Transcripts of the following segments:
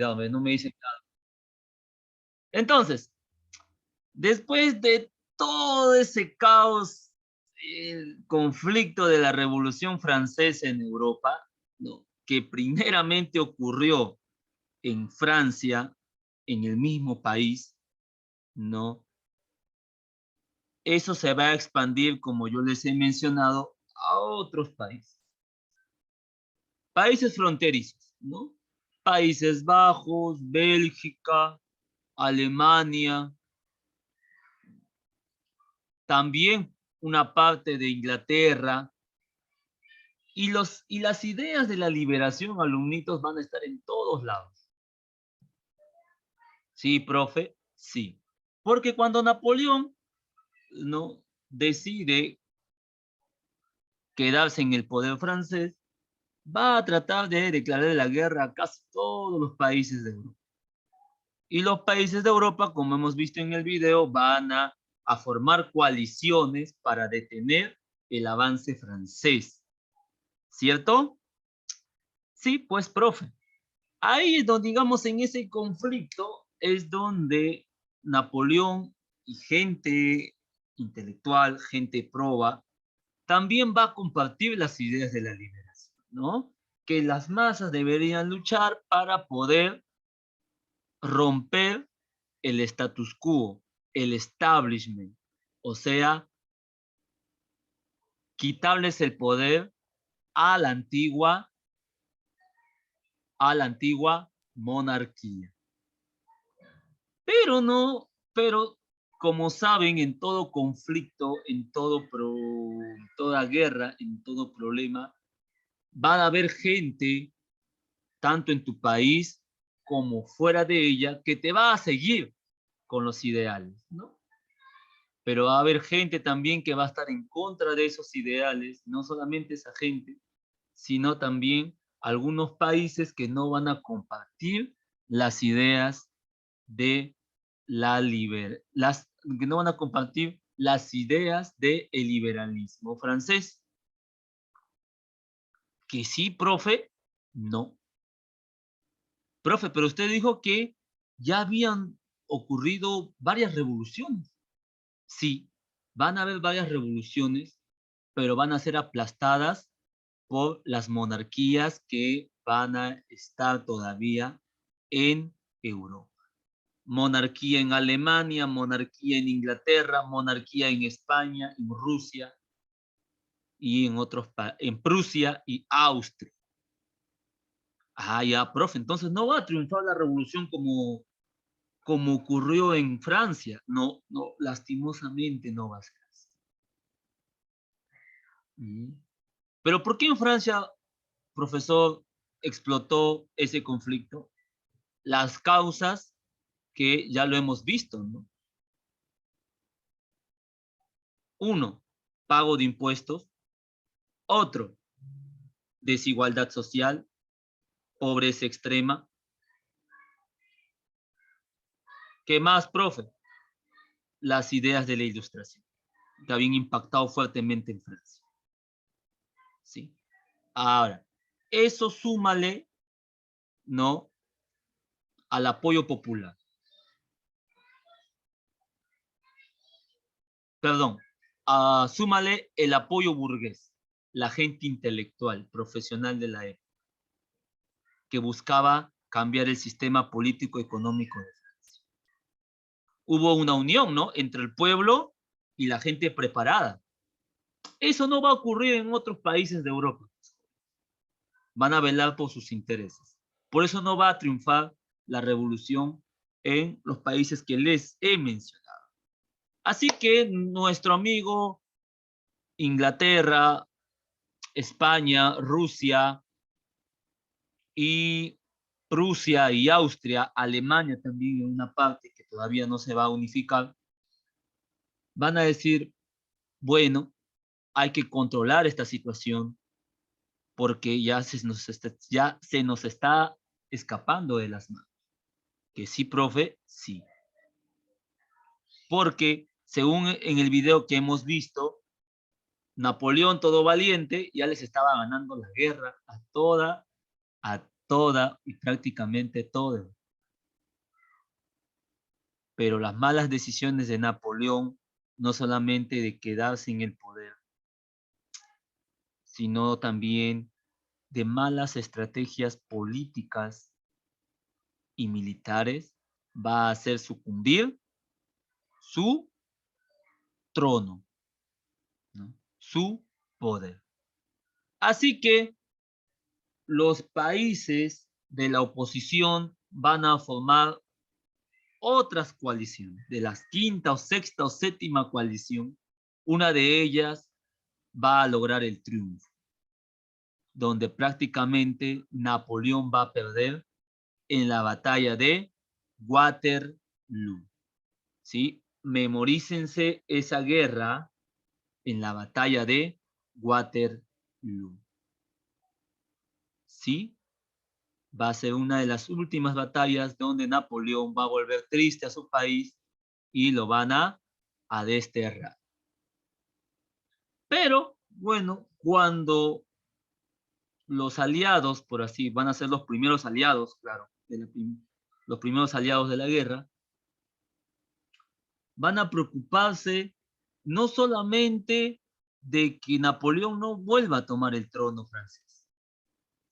cuidado, no me dicen nada. Entonces, después de todo ese caos, el conflicto de la Revolución Francesa en Europa, ¿no? Que primeramente ocurrió en Francia, en el mismo país, ¿no? Eso se va a expandir, como yo les he mencionado, a otros países. Países fronterizos, ¿no? Países Bajos, Bélgica, Alemania, también una parte de Inglaterra, y las ideas de la liberación, alumnitos, van a estar en todos lados. Sí, profe, sí. Porque cuando Napoleón, ¿no?, decide quedarse en el poder francés, va a tratar de declarar la guerra a casi todos los países de Europa. Y los países de Europa, como hemos visto en el video, van a formar coaliciones para detener el avance francés. ¿Cierto? Sí, pues, profe. Ahí es donde, digamos, en ese conflicto es donde Napoleón y gente intelectual, gente proba, también va a compartir las ideas de la liberación, ¿no? Que las masas deberían luchar para poder romper el status quo, el establishment, o sea, quitarles el poder a la antigua monarquía. Pero no, pero como saben, en todo conflicto, toda guerra, en todo problema, va a haber gente, tanto en tu país como fuera de ella, que te va a seguir con los ideales, ¿no? Pero va a haber gente también que va a estar en contra de esos ideales, no solamente esa gente, sino también algunos países que no van a compartir las ideas de que no van a compartir las ideas del liberalismo francés. Que sí, profe, no. Profe, pero usted dijo que ya habían ocurrido varias revoluciones. Sí, van a haber varias revoluciones, pero van a ser aplastadas por las monarquías que van a estar todavía en Europa. Monarquía en Alemania, monarquía en Inglaterra, monarquía en España, en Rusia y en Prusia y Austria. Ah, ya, profe, entonces no va a triunfar la revolución como ocurrió en Francia. No, no, lastimosamente no va a ser así. Pero ¿por qué en Francia, profesor, explotó ese conflicto? Las causas que ya lo hemos visto, ¿no? Uno, pago de impuestos. Otro, desigualdad social, pobreza extrema. ¿Qué más, profe? Las ideas de la ilustración, que habían impactado fuertemente en Francia. ¿Sí? Ahora, eso súmale, ¿no?, al apoyo popular. Perdón, súmale el apoyo burgués, la gente intelectual, profesional de la época, que buscaba cambiar el sistema político económico de Francia. Hubo una unión, ¿no?, entre el pueblo y la gente preparada. Eso no va a ocurrir en otros países de Europa. Van a velar por sus intereses. Por eso no va a triunfar la revolución en los países que les he mencionado. Así que nuestro amigo Inglaterra, España, Rusia y Prusia y Austria, Alemania también en una parte que todavía no se va a unificar, van a decir, bueno, hay que controlar esta situación porque ya se nos está escapando de las manos. Que sí, profe, sí. Porque según en el video que hemos visto, Napoleón todo valiente ya les estaba ganando la guerra a toda y prácticamente todo. Pero las malas decisiones de Napoleón, no solamente de quedarse en el poder, sino también de malas estrategias políticas y militares, va a hacer sucumbir su trono, ¿no? Su poder. Así que los países de la oposición van a formar otras coaliciones, de las quinta o sexta o séptima coalición. Una de ellas va a lograr el triunfo, donde prácticamente Napoleón va a perder en la batalla de Waterloo. ¿Sí? Memorícense esa guerra en la batalla de Waterloo. ¿Sí? Va a ser una de las últimas batallas donde Napoleón va a volver triste a su país y lo van a desterrar. Pero, bueno, cuando los aliados, por así, van a ser los primeros aliados, claro, los primeros aliados de la guerra, van a preocuparse no solamente de que Napoleón no vuelva a tomar el trono francés,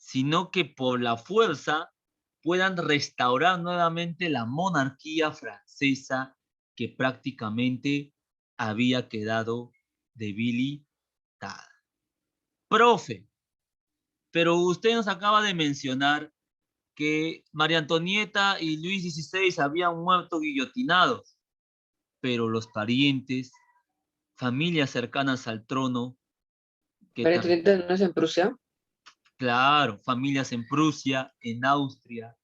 sino que por la fuerza puedan restaurar nuevamente la monarquía francesa que prácticamente había quedado debilitada. Profe, pero usted nos acaba de mencionar que María Antonieta y Luis XVI habían muerto guillotinados, pero los parientes, familias cercanas al trono, que ¿María Antonieta no es en Prusia? claro, familias en Prusia, en Austria,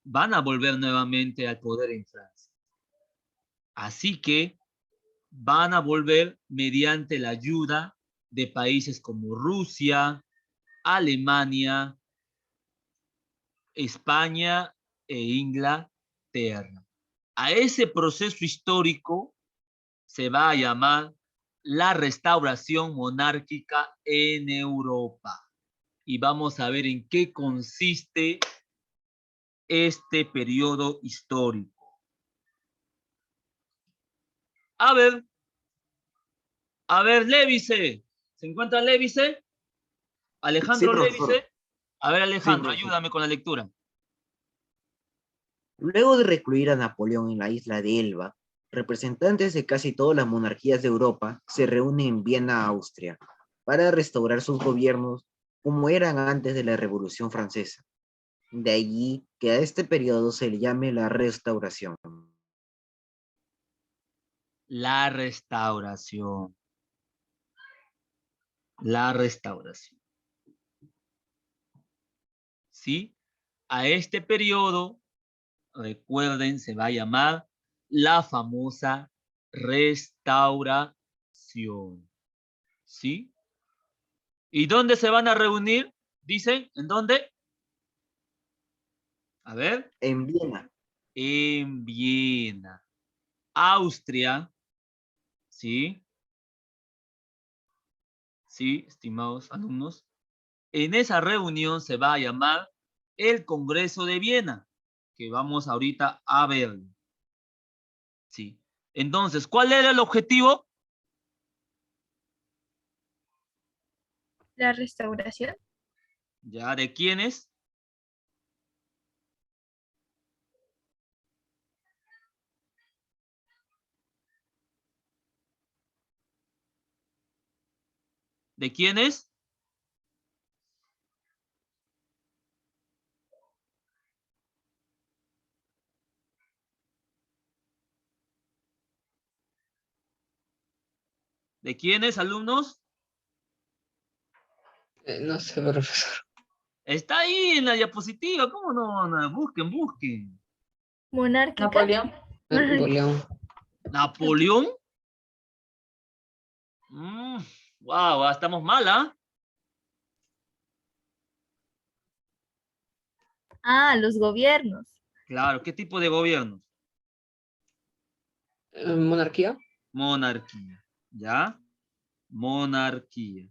van a volver nuevamente al poder en Francia. Así que van a volver mediante la ayuda de países como Rusia, Alemania, España e Inglaterra. A ese proceso histórico se va a llamar la restauración monárquica en Europa. Y vamos a ver en qué consiste este periodo histórico. A ver, Lévice. ¿Se encuentra Lévice? Sí, Alejandro profesor. Lévice. A ver, Sí, Alejandro, profesor. ayúdame con la lectura. Luego de recluir a Napoleón en la isla de Elba, representantes de casi todas las monarquías de Europa se reúnen en Viena, Austria, para restaurar sus gobiernos como eran antes de la Revolución Francesa. De allí que a este periodo se le llame la Restauración. La restauración. La restauración. ¿Sí? A este periodo, recuerden, se va a llamar la famosa restauración. ¿Sí? ¿Y dónde se van a reunir? Dicen, ¿en dónde? A ver, En Viena. en Viena, Austria, ¿sí? Sí, estimados alumnos. En esa reunión se va a llamar el Congreso de Viena, que vamos ahorita a ver. Sí. Entonces, ¿cuál era el objetivo? La restauración. ¿Ya de quiénes? ¿De quiénes? ¿De quiénes, alumnos? No sé, profesor. Está ahí en la diapositiva, ¿cómo no? No, busquen, busquen. Monárquica. Napoleón. Napoleón. ¿Napoleón? Wow, estamos mal, ¿ah? Ah, los gobiernos. Claro, ¿qué tipo de gobiernos? Monarquía. Monarquía, ¿ya? Monarquía.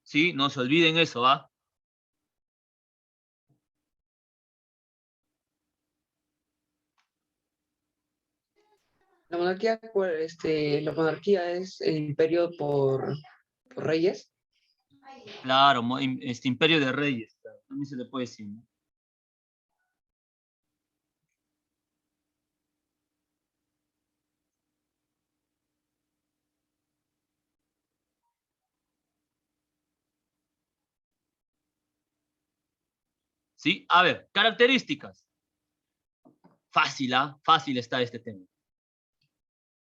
¿Sí? No se olviden eso, ¿ah? La monarquía es el imperio por reyes. Claro, este imperio de reyes, claro, también se le puede decir, ¿no? ¿Sí? A ver, características. Fácil, ¿ah? Fácil está este tema.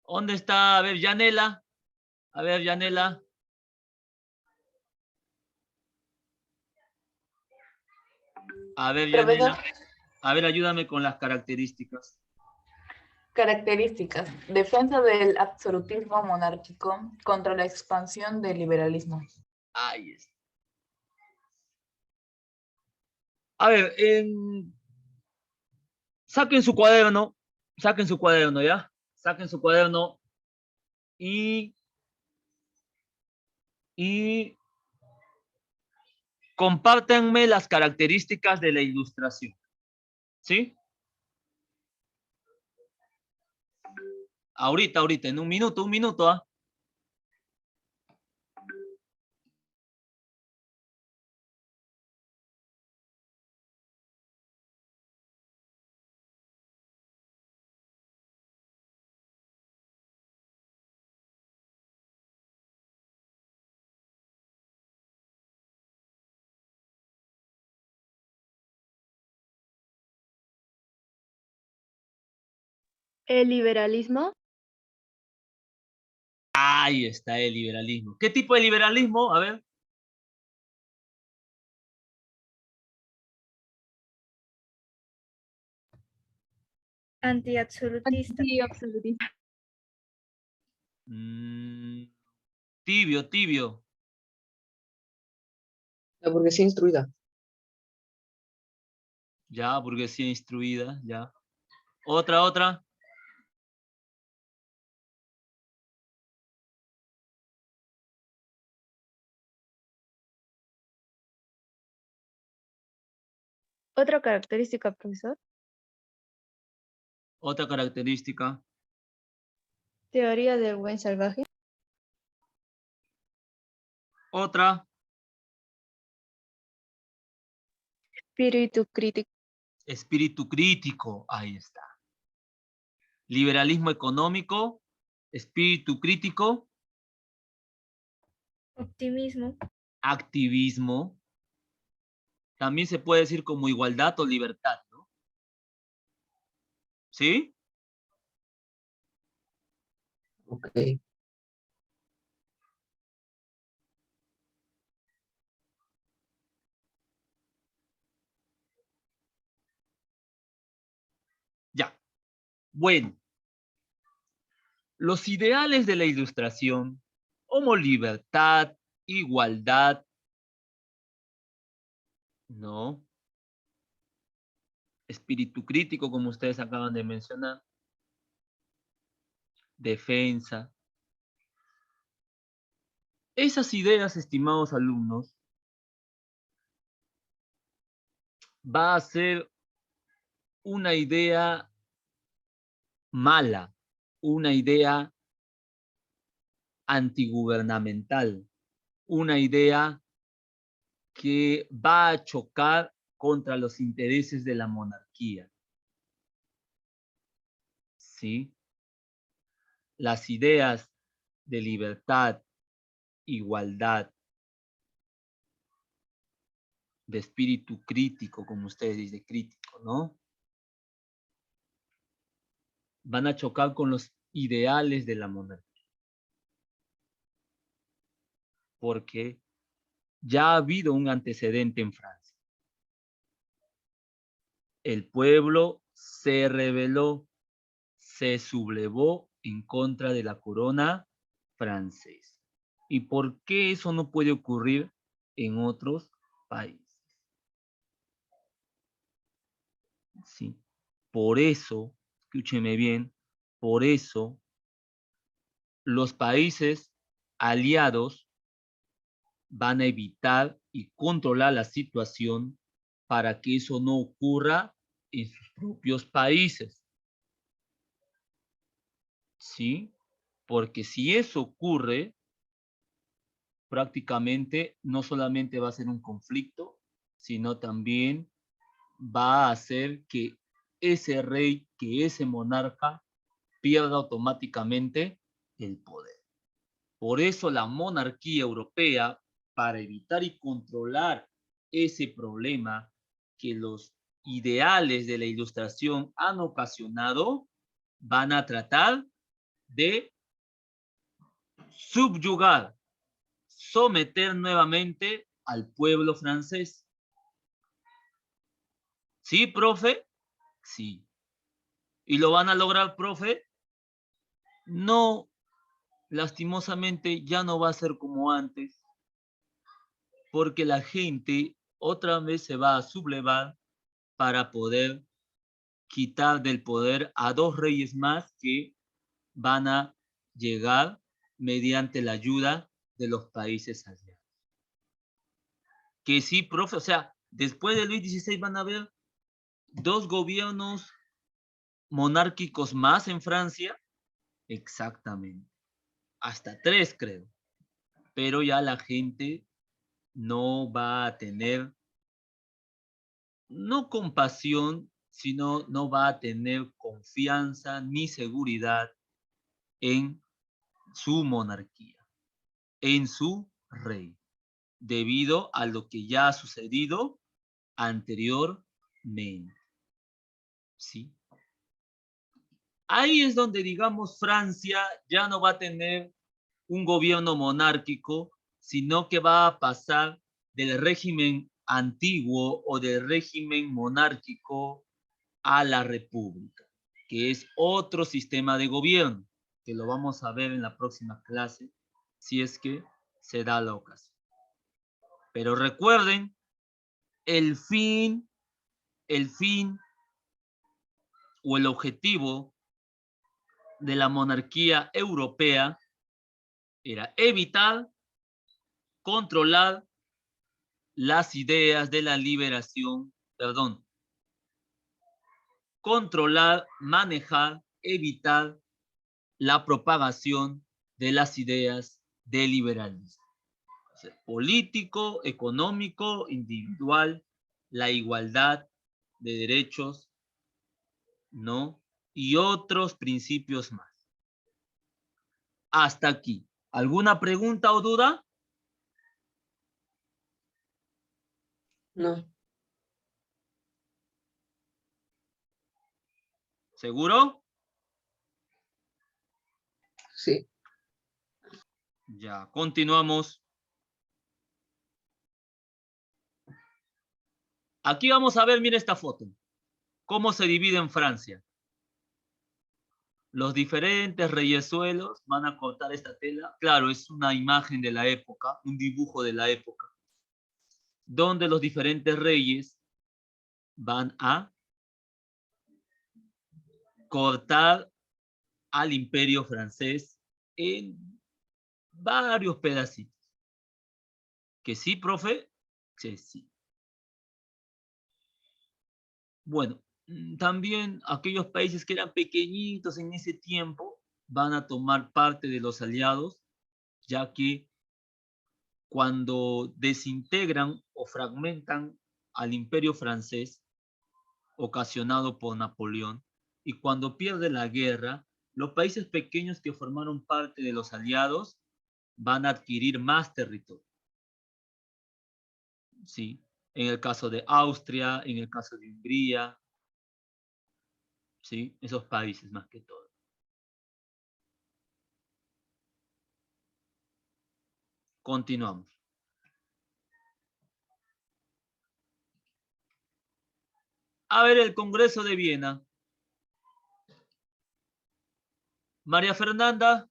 ¿Dónde está? A ver, Yanela. A ver, Yanela. A ver, Profesor, Yanela. A ver, ayúdame con las características. características. Defensa del absolutismo monárquico contra la expansión del liberalismo. Ahí está. A ver, saquen su cuaderno. Saquen su cuaderno, ¿ya? Saquen su cuaderno y compártanme las características de la ilustración. ¿Sí? Ahorita, en un minuto, ¿ah? El liberalismo, Ahí está el liberalismo. ¿Qué tipo de liberalismo? A ver. antiabsolutista, Mm, tibio. La burguesía instruida. Ya, burguesía instruida, ya. Otra. otra característica, profesor, Otra característica. teoría del buen salvaje, Otra. espíritu crítico, Espíritu crítico. Ahí está. Liberalismo económico. Espíritu crítico. optimismo, Activismo. También se puede decir como igualdad o libertad, ¿no? ¿Sí? Ok. Ya. Bueno. Los ideales de la ilustración, como libertad, igualdad, ¿no? Espíritu crítico, como ustedes acaban de mencionar, defensa. Esas ideas, estimados alumnos, va a ser una idea mala, una idea antigubernamental, una idea que va a chocar contra los intereses de la monarquía. ¿Sí? Las ideas de libertad, igualdad, de espíritu crítico, como ustedes dicen, crítico, ¿no? Van a chocar con los ideales de la monarquía. Porque ya ha habido un antecedente en Francia. El pueblo se rebeló, se sublevó en contra de la corona francesa. ¿Y por qué eso no puede ocurrir en otros países? ¿Sí? Por eso, escúcheme bien, por eso los países aliados van a evitar y controlar la situación para que eso no ocurra en sus propios países. ¿Sí? Porque si eso ocurre, prácticamente no solamente va a ser un conflicto, sino también va a hacer que ese rey, que ese monarca pierda automáticamente el poder. Por eso la monarquía europea, para evitar y controlar ese problema que los ideales de la Ilustración han ocasionado, van a tratar de subyugar, someter nuevamente al pueblo francés. ¿Sí, profe? Sí. ¿Y lo van a lograr, profe? No, lastimosamente ya no va a ser como antes, porque la gente otra vez se va a sublevar para poder quitar del poder a dos reyes más que van a llegar mediante la ayuda de los países aliados. Que sí, profe, o sea, después de Luis XVI van a haber dos gobiernos monárquicos más en Francia. Exactamente. Hasta tres, creo. Pero ya la gente no va a tener, no compasión, sino no va a tener confianza ni seguridad en su monarquía, en su rey, debido a lo que ya ha sucedido anteriormente. ¿Sí? Ahí es donde, digamos, Francia ya no va a tener un gobierno monárquico, sino que va a pasar del régimen antiguo o del régimen monárquico a la república, que es otro sistema de gobierno, que lo vamos a ver en la próxima clase, si es que se da la ocasión. Pero recuerden, el fin o el objetivo de la monarquía europea era evitar, controlar las ideas de la liberación, controlar, manejar, evitar la propagación de las ideas del liberalismo. O sea, político, económico, individual, la igualdad de derechos, ¿no? Y otros principios más. Hasta aquí. ¿Alguna pregunta o duda? No. ¿Seguro? Sí. Ya, continuamos. Aquí vamos a ver, mira esta foto. ¿Cómo se divide en Francia? Los diferentes reyesuelos van a cortar esta tela. Claro, es una imagen de la época, un dibujo de la época, donde los diferentes reyes van a cortar al imperio francés en varios pedacitos. ¿Que sí, profe? Sí, sí. Bueno, también aquellos países que eran pequeñitos en ese tiempo van a tomar parte de los aliados, ya que cuando desintegran o fragmentan al imperio francés ocasionado por Napoleón y cuando pierde la guerra, los países pequeños que formaron parte de los aliados van a adquirir más territorio. ¿Sí? En el caso de Austria, en el caso de Hungría, ¿sí? Esos países más que todo. Continuamos. A ver, el Congreso de Viena. María Fernanda.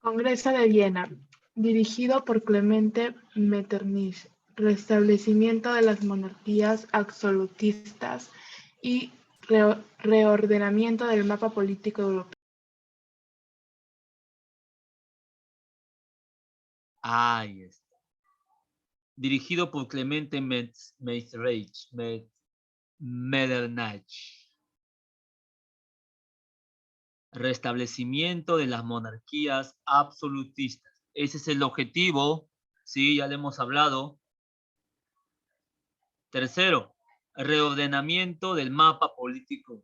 Congreso de Viena, dirigido por Clemente Metternich, restablecimiento de las monarquías absolutistas y reordenamiento del mapa político europeo. Ahí está. Dirigido por Clemente Metternich. Restablecimiento de las monarquías absolutistas. Ese es el objetivo, sí, ya le hemos hablado. Tercero, reordenamiento del mapa político.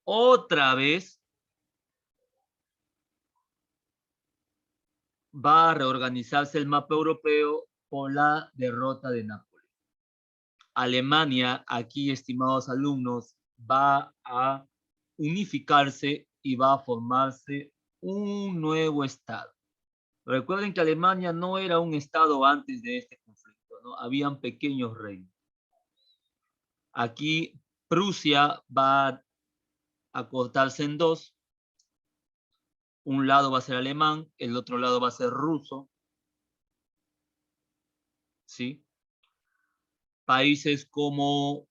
Otra vez va a reorganizarse el mapa europeo por la derrota de Napoleón. Alemania, aquí, estimados alumnos, va a unificarse y va a formarse un nuevo estado. Recuerden que Alemania no era un estado antes de este conflicto, ¿no? Habían pequeños reinos. Aquí Prusia va a cortarse en dos. Un lado va a ser alemán, el otro lado va a ser ruso. ¿Sí? Países como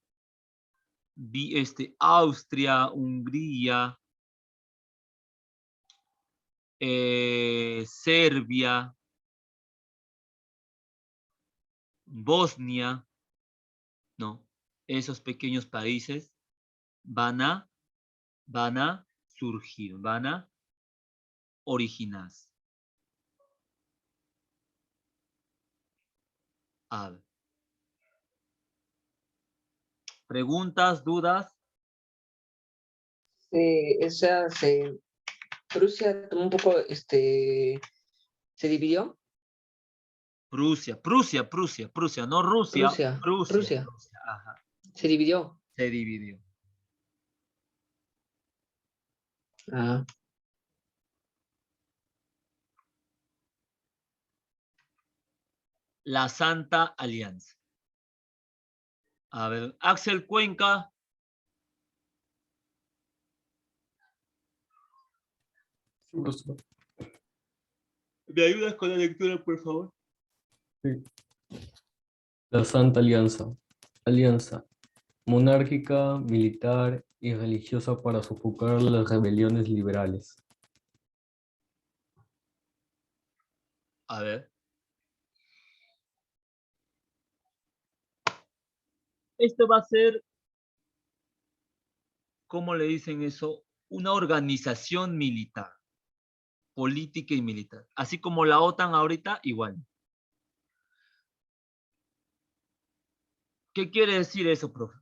Austria, Hungría, Serbia, Bosnia, ¿no? Esos pequeños países van a surgir, van a originarse. A ver. ¿Preguntas, dudas? Prusia tomó un poco, se dividió. Prusia, no Rusia, Prusia. ajá, Se dividió. se dividió. Ah, La Santa Alianza. A ver, Axel Cuenca. ¿Me ayudas con la lectura, por favor? Sí. La Santa Alianza. Alianza monárquica, militar y religiosa para sofocar las rebeliones liberales. A ver. Esto va a ser, ¿cómo le dicen eso? Una organización militar, política y militar. Así como la OTAN ahorita, igual. ¿Qué quiere decir eso, profe?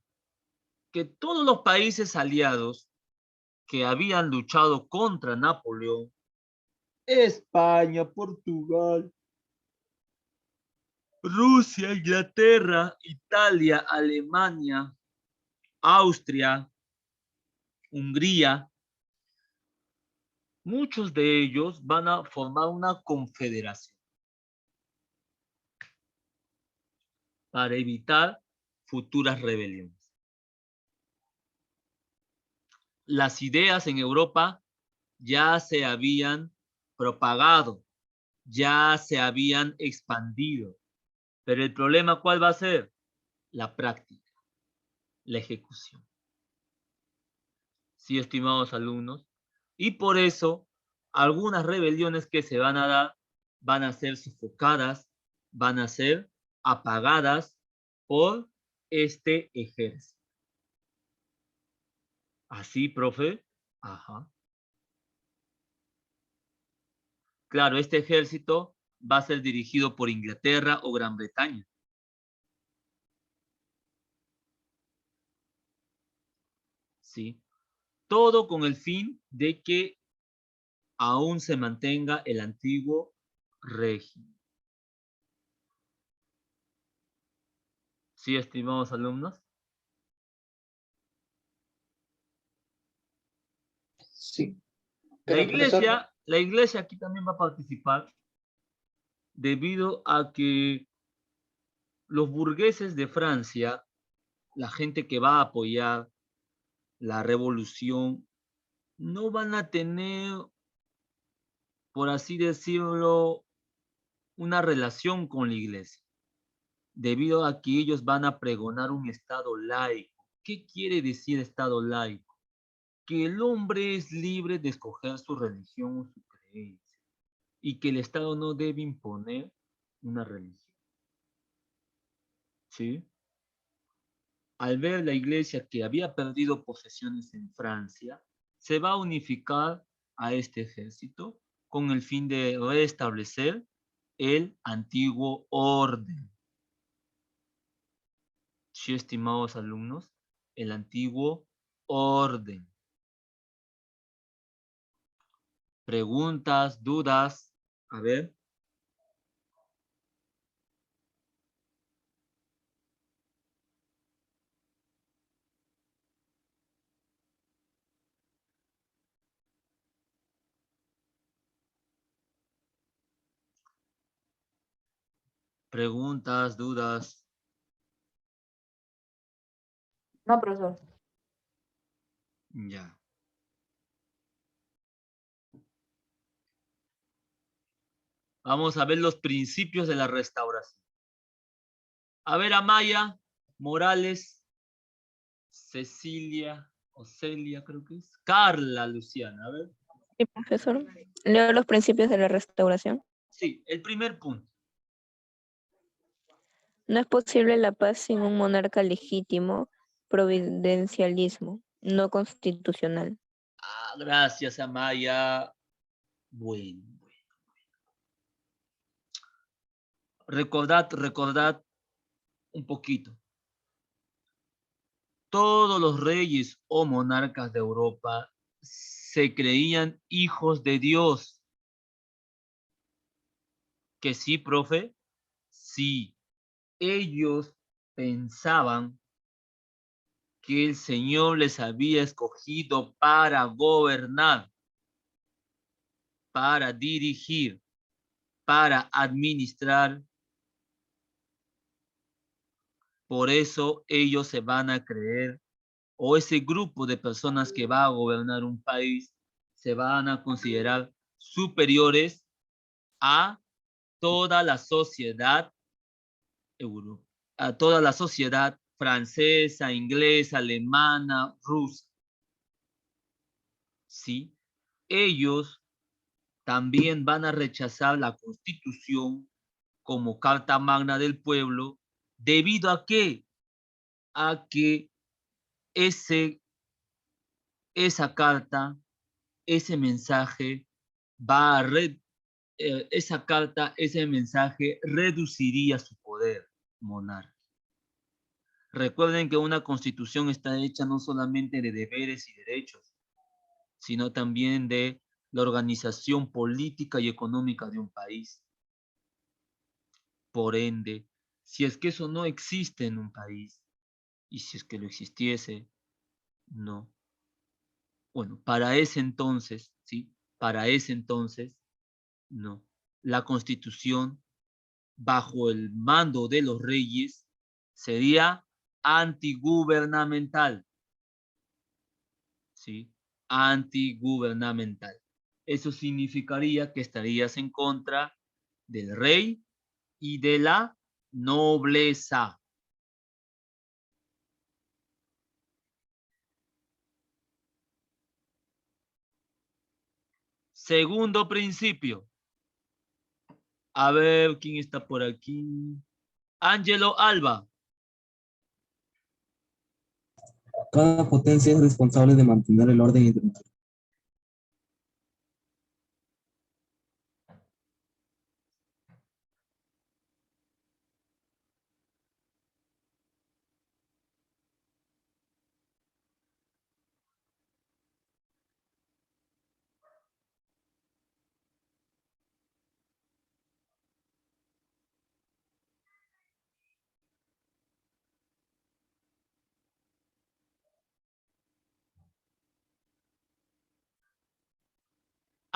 Que todos los países aliados que habían luchado contra Napoleón, España, Portugal, Rusia, Inglaterra, Italia, Alemania, Austria, Hungría, muchos de ellos van a formar una confederación para evitar futuras rebeliones. Las ideas en Europa ya se habían propagado, ya se habían expandido, pero el problema, ¿cuál va a ser? La práctica, la ejecución. Sí, estimados alumnos, y por eso algunas rebeliones que se van a dar van a ser sofocadas, van a ser apagadas por este ejército. ¿Así, profe? Ajá. Claro, este ejército va a ser dirigido por Inglaterra o Gran Bretaña. ¿Sí? Todo con el fin de que aún se mantenga el antiguo régimen. ¿Sí, estimados alumnos? sí. La Pero, profesor, iglesia aquí también va a participar debido a que los burgueses de Francia, la gente que va a apoyar la revolución, no van a tener, por así decirlo, una relación con la iglesia, debido a que ellos van a pregonar un estado laico. ¿Qué quiere decir estado laico? Que el hombre es libre de escoger su religión o su creencia. y que el Estado no debe imponer una religión. ¿Sí? Al ver la iglesia que había perdido posesiones en Francia, se va a unificar a este ejército con el fin de restablecer el antiguo orden. Sí, estimados alumnos, el antiguo orden. Preguntas, dudas, a ver. Preguntas, dudas. No, profesor. Ya. Vamos a ver los principios de la restauración. A ver, Amaya, Morales, Cecilia, Ocelia, creo que es. Carla, Luciana, a ver. Sí, profesor. Leo los principios de la restauración. Sí, el primer punto. No es posible la paz sin un monarca legítimo, providencialismo, no constitucional. Ah, gracias, Amaya. Bueno. Recordad un poquito. Todos los reyes o monarcas de Europa se creían hijos de Dios. ¿Que sí, profe? Sí. Ellos pensaban que el Señor les había escogido para gobernar, para dirigir, para administrar. Por eso ellos se van a creer, o ese grupo de personas que va a gobernar un país, se van a considerar superiores a toda la sociedad europea, a toda la sociedad francesa, inglesa, alemana, rusa. ¿Sí? Ellos también van a rechazar la Constitución como Carta Magna del Pueblo, debido a qué? A que esa carta, ese mensaje va a esa carta, ese mensaje reduciría su poder monárquico. Recuerden que una constitución está hecha no solamente de deberes y derechos, sino también de la organización política y económica de un país. Por ende, si es que eso no existe en un país, y si es que lo existiese, no. Bueno, para ese entonces, ¿sí? Para ese entonces, no. La constitución, bajo el mando de los reyes, sería antigubernamental, ¿sí? Antigubernamental. Eso significaría que estarías en contra del rey y de la nobleza. Segundo principio. A ver quién está por aquí. Ángelo Alba. Cada potencia es responsable de mantener el orden internacional.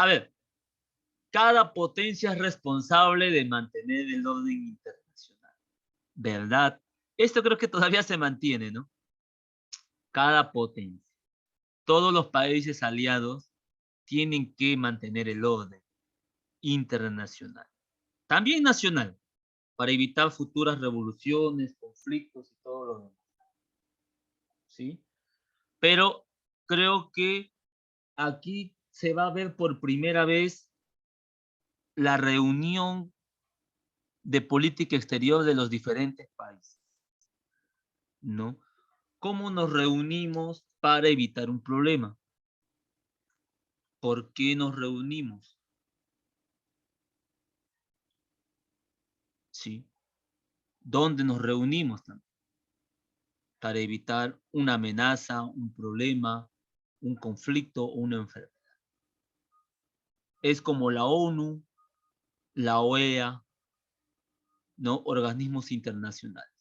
A ver, cada potencia es responsable de mantener el orden internacional. ¿Verdad? Esto creo que todavía se mantiene, ¿no? Cada potencia. Todos los países aliados tienen que mantener el orden internacional. También nacional, para evitar futuras revoluciones, conflictos y todo lo demás. ¿Sí? Pero creo que aquí se va a ver por primera vez la reunión de política exterior de los diferentes países, ¿no? ¿Cómo nos reunimos para evitar un problema? ¿Por qué nos reunimos? ¿Sí? ¿Dónde nos reunimos también? Para evitar una amenaza, un problema, un conflicto o una enfermedad. Es como la ONU, la OEA, ¿no? Organismos internacionales.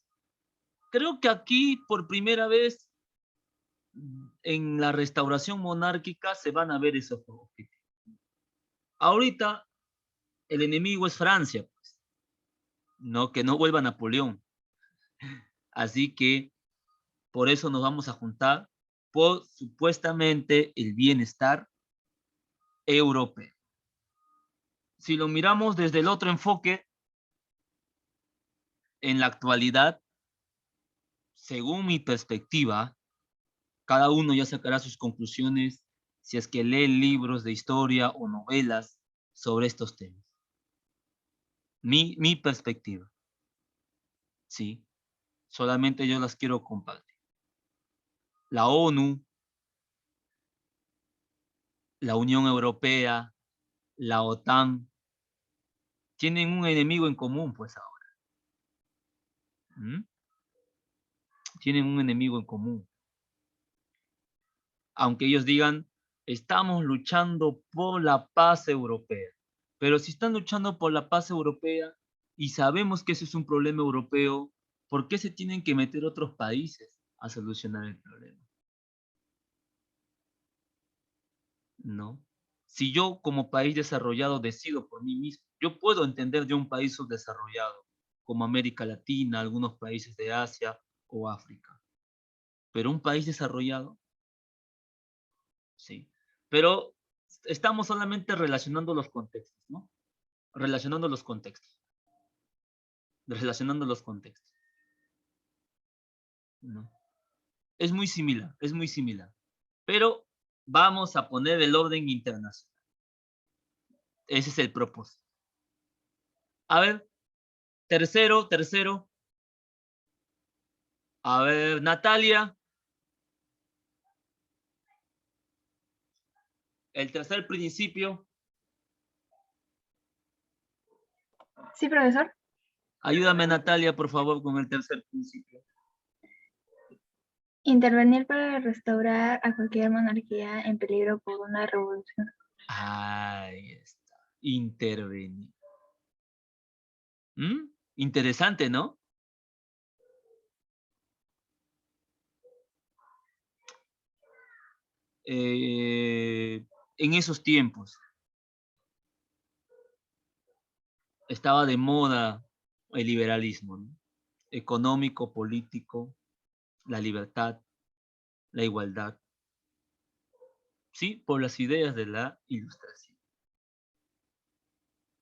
Creo que aquí, por primera vez, en la restauración monárquica se van a ver esos objetivos. Ahorita, el enemigo es Francia, pues, ¿no? Que no vuelva Napoleón. Así que, por eso nos vamos a juntar por supuestamente el bienestar europeo. Si lo miramos desde el otro enfoque, en la actualidad, según mi perspectiva, cada uno ya sacará sus conclusiones si es que lee libros de historia o novelas sobre estos temas. Mi perspectiva, ¿sí? Solamente yo las quiero compartir. La ONU, la Unión Europea, la OTAN, tienen un enemigo en común, pues ahora. ¿Mm? Tienen un enemigo en común. Aunque ellos digan, estamos luchando por la paz europea. Pero si están luchando por la paz europea y sabemos que ese es un problema europeo, ¿por qué se tienen que meter otros países a solucionar el problema? ¿No? Si yo como país desarrollado decido por mí mismo, yo puedo entender de un país subdesarrollado, como América Latina, algunos países de Asia o África. Pero un país desarrollado, sí. Pero estamos solamente relacionando los contextos, ¿no? Relacionando los contextos. Relacionando los contextos. ¿No? Es muy similar, es muy similar. Pero vamos a poner el orden internacional. Ese es el propósito. A ver, tercero. A ver, Natalia. El tercer principio. Sí, profesor. Ayúdame, Natalia, por favor, con el tercer principio. Intervenir para restaurar a cualquier monarquía en peligro por una revolución. Ahí está. Intervenir. ¿Mm? Interesante, ¿no? En esos tiempos estaba de moda el liberalismo, ¿no? Económico, político, la libertad, la igualdad. Sí, por las ideas de la Ilustración.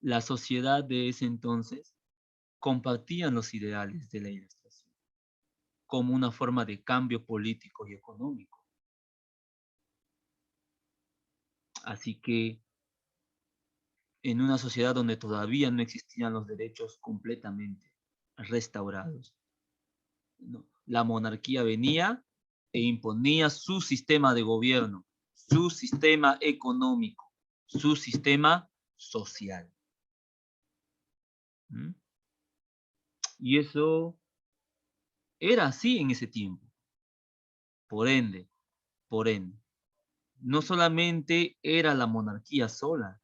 La sociedad de ese entonces compartían los ideales de la Ilustración como una forma de cambio político y económico. Así que en una sociedad donde todavía no existían los derechos completamente restaurados, ¿no? La monarquía venía e imponía su sistema de gobierno, su sistema económico, su sistema social. ¿Mm? Y eso era así en ese tiempo. Por ende, no solamente era la monarquía sola,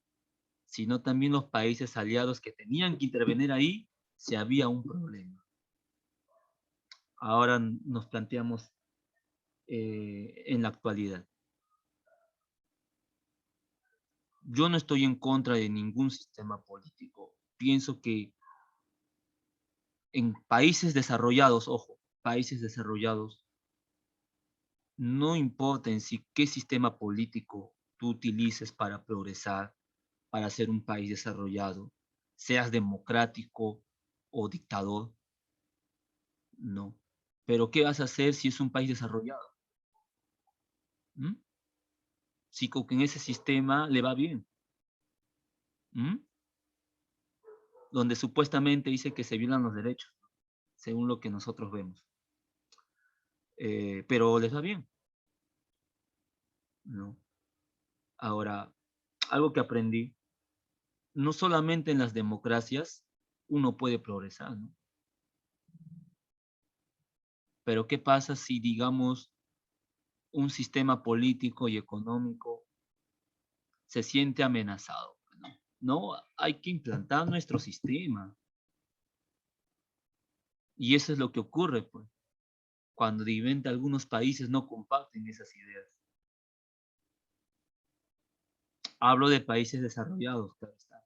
sino también los países aliados que tenían que intervenir ahí si había un problema. Ahora nos planteamos en la actualidad. Yo no estoy en contra de ningún sistema político. Pienso que en países desarrollados, ojo, países desarrollados, no importa en sí qué sistema político tú utilices para progresar, para ser un país desarrollado, seas democrático o dictador, no. Pero ¿qué vas a hacer si es un país desarrollado? ¿Mm? Si con ese sistema le va bien. ¿Mm? donde supuestamente dice que se violan los derechos, según lo que nosotros vemos. Pero les va bien, ¿no? Ahora, algo que aprendí, no solamente en las democracias uno puede progresar, ¿no? Pero ¿qué pasa si, digamos, un sistema político y económico se siente amenazado? No, hay que implantar nuestro sistema. Y eso es lo que ocurre, pues, cuando de repente algunos países no comparten esas ideas. Hablo de países desarrollados, claro está,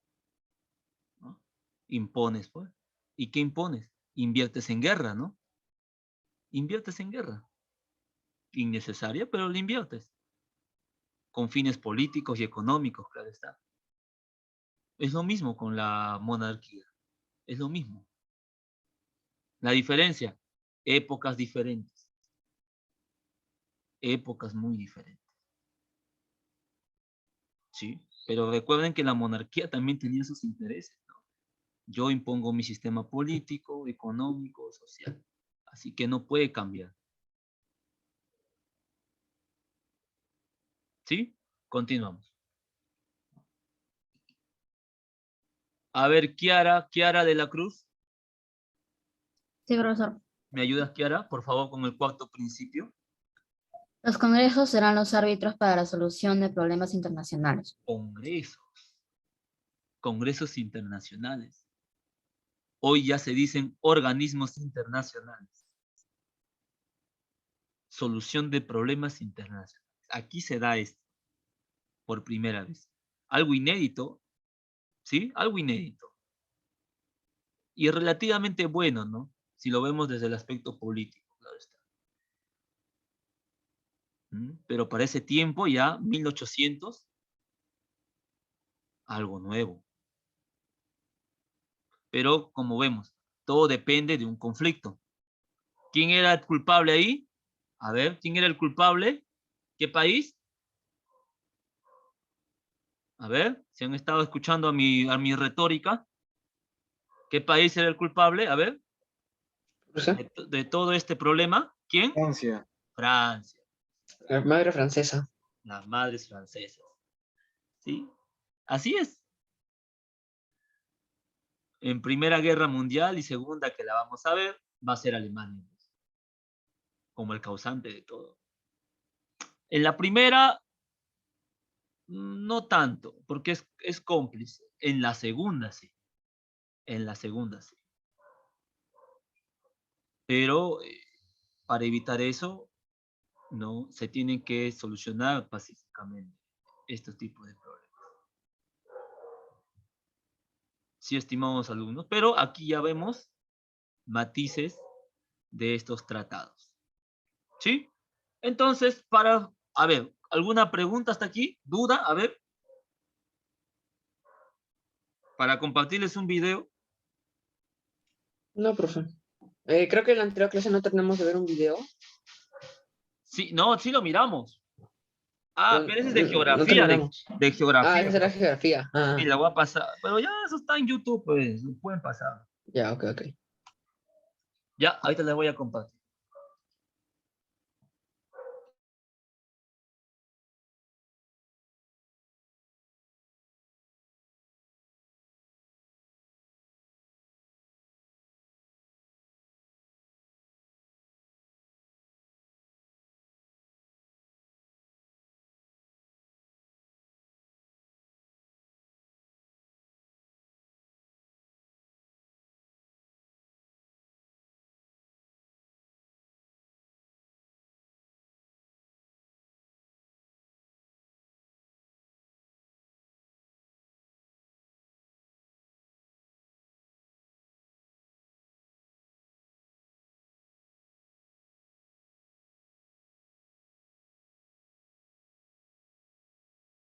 ¿no? Impones, pues. ¿Y qué impones? Inviertes en guerra, ¿no? Inviertes en guerra. Innecesaria, pero la inviertes. Con fines políticos y económicos, claro está. Es lo mismo con la monarquía. Es lo mismo. La diferencia, épocas diferentes. Épocas muy diferentes. ¿Sí? Pero recuerden que la monarquía también tenía sus intereses, ¿no? Yo impongo mi sistema político, económico, social. Así que no puede cambiar. ¿Sí? Continuamos. A ver, Kiara de la Cruz. Sí, profesor. ¿Me ayudas, Kiara, por favor, con el cuarto principio? Los congresos serán los árbitros para la solución de problemas internacionales. Congresos. Congresos internacionales. Hoy ya se dicen organismos internacionales. Solución de problemas internacionales. Aquí se da esto por primera vez. Algo inédito, ¿sí? Algo inédito. Y relativamente bueno, ¿no? Si lo vemos desde el aspecto político, claro está. Pero para ese tiempo, ya 1800, algo nuevo. Pero como vemos, todo depende de un conflicto. ¿Quién era el culpable ahí? A ver, ¿quién era el culpable? ¿Qué país? A ver, si han estado escuchando a mi retórica. ¿Qué país era el culpable? A ver, ¿Rusia? de todo este problema. ¿Quién? Francia. Francia, La madre francesa. las madres francesas. ¿Sí? Así es. En Primera Guerra Mundial y Segunda, que la vamos a ver, va a ser Alemania, como el causante de todo. En la primera, no tanto, porque es cómplice. En la segunda, sí. En la segunda, sí. Pero para evitar eso, no, se tienen que solucionar pacíficamente estos tipos de problemas. Sí, estimados alumnos, pero aquí ya vemos matices de estos tratados. ¿Sí? Entonces, a ver, ¿alguna pregunta hasta aquí? ¿Duda? A ver. Para compartirles un video. No, profe. Creo que en la anterior clase no terminamos de ver un video. Sí, no, sí lo miramos. Ah, Pero pero ese es de no geografía, terminamos. de Ah, geografía. esa era geografía. Ah, Sí, la voy a pasar. Pero ya eso está en YouTube, pues, lo pueden pasar. ya, ok, ok. Ya, ahorita les voy a compartir.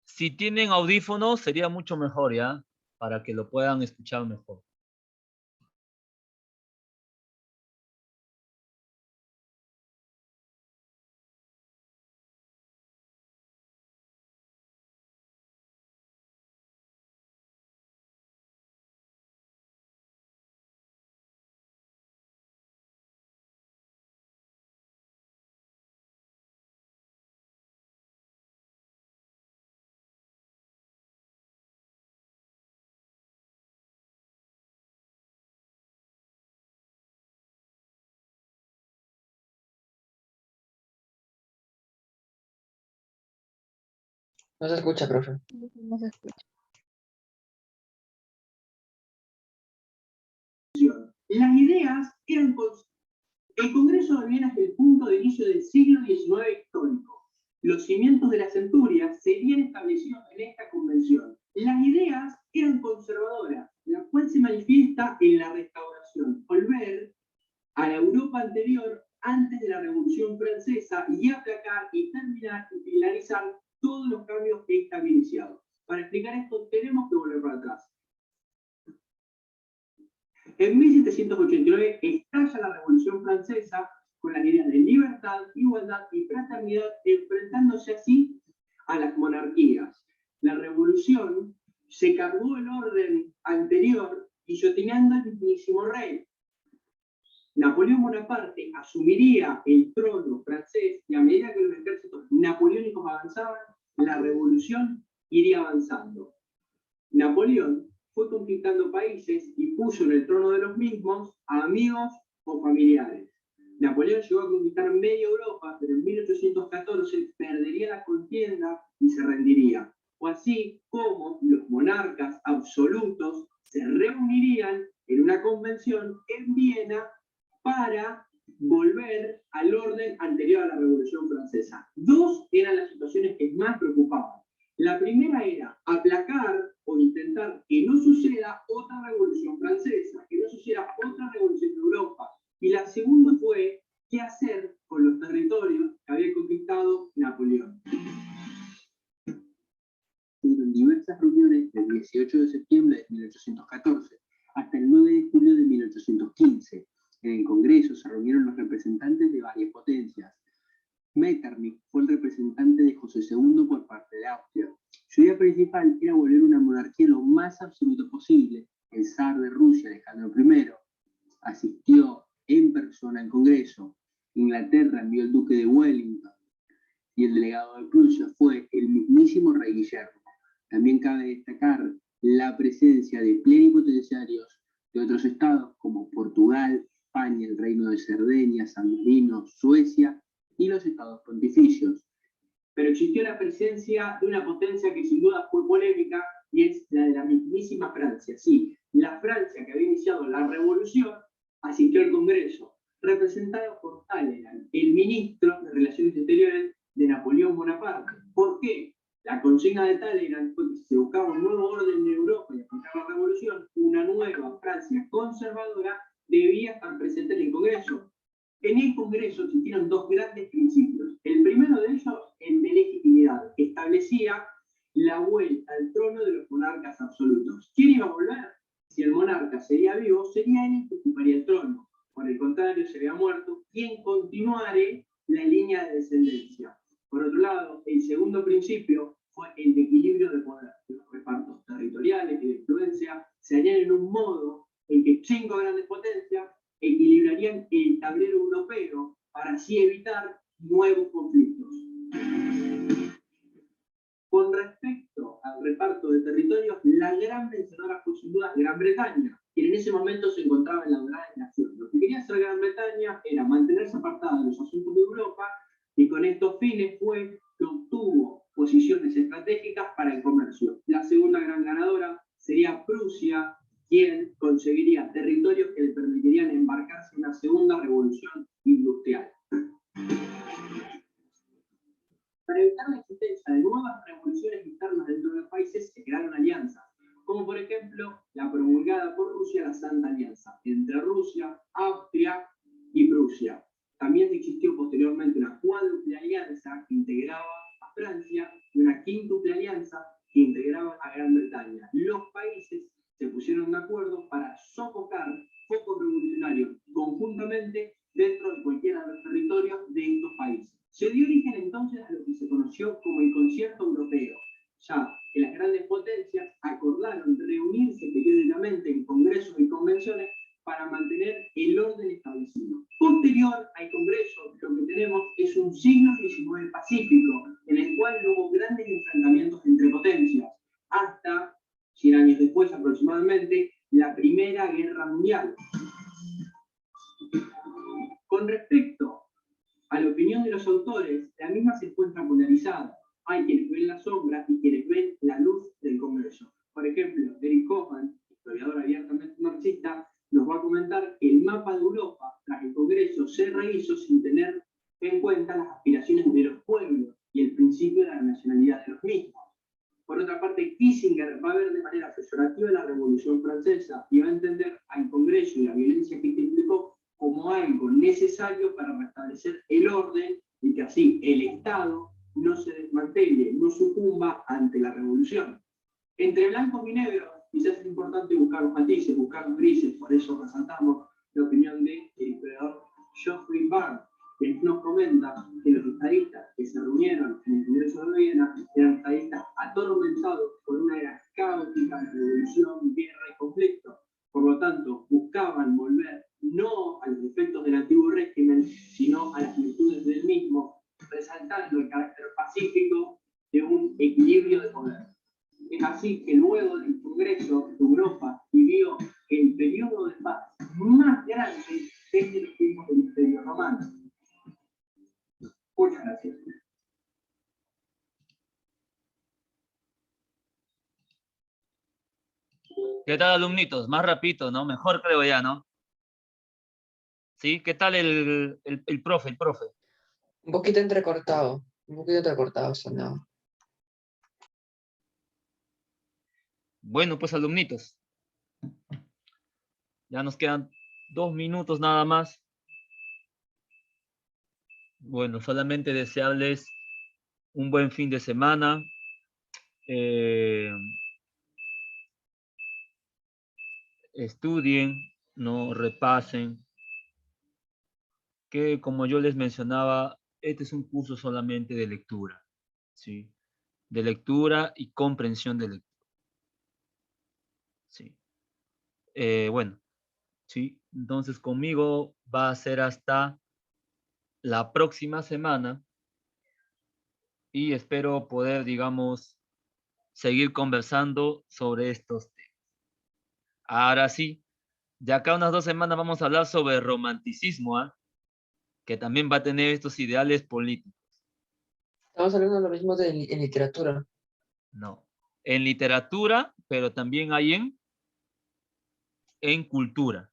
Si tienen audífonos, sería mucho mejor, ¿ya? Para que lo puedan escuchar mejor. No se escucha, profe. No se escucha. Las ideas eran... El Congreso de Viena es el punto de inicio del siglo XIX histórico. Los cimientos de la centuria serían establecidos en esta convención. Las ideas eran conservadoras, la cual se manifiesta en la restauración, volver a la Europa anterior antes de la Revolución Francesa y aplacar y terminar y finalizar todos los cambios que esta había iniciado. Para explicar esto tenemos que volver para atrás. En 1789 estalla la Revolución Francesa con las ideas de libertad, igualdad y fraternidad, enfrentándose así a las monarquías. La revolución se cargó el orden anterior, guillotinando al mismísimo rey. Napoleón Bonaparte asumiría el trono francés y a medida que los ejércitos napoleónicos avanzaban, la revolución iría avanzando. Napoleón fue conquistando países y puso en el trono de los mismos a amigos o familiares. Napoleón llegó a conquistar media Europa, pero en 1814 perdería la contienda y se rendiría. O así como los monarcas absolutos se reunirían en una convención en Viena para volver al orden anterior a la Revolución Francesa. Dos eran las situaciones que más preocupaban. La primera era aplacar o intentar que no suceda otra revolución francesa, que no suceda otra revolución de Europa. Y la segunda fue qué hacer con los territorios que había conquistado Napoleón. Tuvieron diversas reuniones del 18 de septiembre de 1814 hasta el 9 de julio de 1815. En el Congreso se reunieron los representantes de varias potencias. Metternich fue el representante de José II por parte de Austria. Su idea principal era volver una monarquía lo más absoluta posible. El zar de Rusia, Alejandro I, asistió en persona al Congreso. Inglaterra envió el duque de Wellington y el delegado de Prusia fue el mismísimo rey Guillermo. También cabe destacar la presencia de plenipotenciarios de otros estados como Portugal, España, el Reino de Cerdeña, San Marino, Suecia y los estados pontificios. Pero existió la presencia de una potencia que sin duda fue polémica y es la de la mismísima Francia. Sí, la Francia que había iniciado la revolución asistió al Congreso, representado por Talleyrand, el ministro de Relaciones Exteriores de Napoleón Bonaparte. ¿Por qué? La consigna de Talleyrand fue que si se buscaba un nuevo orden en Europa y aplicar la revolución, una nueva Francia conservadora debía estar presente en el Congreso. En el Congreso existieron dos grandes principios. El primero de ellos, el de legitimidad, que establecía la vuelta al trono de los monarcas absolutos. ¿Quién iba a volver? Si el monarca sería vivo, sería él el que ocuparía el trono. Por el contrario, sería muerto quien continuare la línea de descendencia. Por otro lado, el segundo principio fue el de equilibrio de poder. Los repartos territoriales y de influencia se harían en un modo en que 5 grandes potencias equilibrarían el tablero europeo para así evitar nuevos conflictos. Con respecto al reparto de territorios, la gran vencedora fue sin duda Gran Bretaña, quien en ese momento se encontraba en la dorada nación. Lo que quería hacer Gran Bretaña era mantenerse apartada de los asuntos de Europa y con estos fines fue que obtuvo posiciones estratégicas para el comercio. La segunda gran ganadora sería Prusia, quien conseguiría territorios que le permitirían embarcarse en una segunda revolución industrial. Para evitar la existencia de nuevas revoluciones internas dentro de los países, se crearon alianzas, como por ejemplo la promulgada por Rusia, la Santa Alianza, entre Rusia, Austria y Prusia. También existió posteriormente una cuádruple alianza que integraba a Francia y una quíntuple alianza que integraba a Gran Bretaña. Los países se pusieron de acuerdo para sofocar focos revolucionarios conjuntamente dentro de cualquiera de los territorios de estos países. Se dio origen entonces a lo que se conoció como el Concierto Europeo, ya que las grandes potencias acordaron reunirse periódicamente en congresos y convenciones para mantener el orden establecido. Posterior al Congreso, lo que tenemos es un siglo XIX pacífico, en el cual no hubo grandes enfrentamientos entre potencias, hasta 100 años después aproximadamente, la Primera Guerra Mundial. Con respecto a la opinión de los autores, la misma se encuentra polarizada. hay quienes ven la sombra y quienes ven la luz del Congreso. Por ejemplo, Eric Kaufmann, historiador abiertamente marxista, nos va a comentar que el mapa de Europa tras el Congreso se rehizo sin tener en cuenta las aspiraciones de los pueblos y el principio de la nacionalidad de los mismos. Por otra parte, Kissinger va a ver de manera peyorativa la Revolución Francesa y va a entender al Congreso y la violencia que implicó como algo necesario para restablecer el orden y que así el Estado no se desmantele, no sucumba ante la revolución. Entre blancos y negros, quizás es importante buscar los matices, buscar los grises, por eso resaltamos la opinión del historiador Geoffrey Barnes, que nos comenta que los estadistas que se reunieron en el Congreso de Viena eran estadistas atormentados por una era caótica de revolución, guerra y conflicto. Por lo tanto, buscaban volver no a los defectos del antiguo régimen, sino a las virtudes del mismo, resaltando el carácter pacífico de un equilibrio de poder. Es así que luego del Congreso de Europa vivió el periodo de paz más grande desde los tiempos del Imperio Romano. Muchas gracias. ¿Qué tal, alumnitos? Más rapidito, ¿no? Mejor creo ya, ¿no? ¿Sí? ¿Qué tal el profe? Un poquito entrecortado, sonaba. Bueno, pues, alumnitos. Ya nos quedan 2 minutos nada más. Bueno, solamente desearles un buen fin de semana. Estudien, no repasen. Que como yo les mencionaba, este es un curso solamente de lectura, ¿sí? De lectura y comprensión de lectura. Sí. Bueno, sí. Entonces conmigo va a ser hasta la próxima semana y espero poder, digamos, seguir conversando sobre estos temas. Ahora sí, de acá a unas 2 semanas vamos a hablar sobre romanticismo, ¿eh? Que también va a tener estos ideales políticos. Estamos hablando de lo mismo en literatura. No, en literatura, pero también hay en cultura.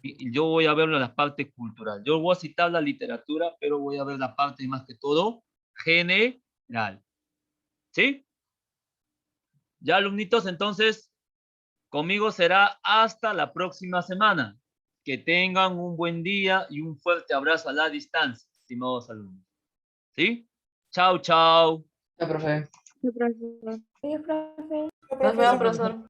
Y yo voy a verlo en la parte cultural. Yo voy a citar la literatura, pero voy a ver la parte más que todo general. ¿Sí? Ya, alumnitos, entonces, conmigo será hasta la próxima semana. Que tengan un buen día y un fuerte abrazo a la distancia, estimados alumnos. ¿Sí? Chao, chao. Ya, profe. Nos vemos, profesor.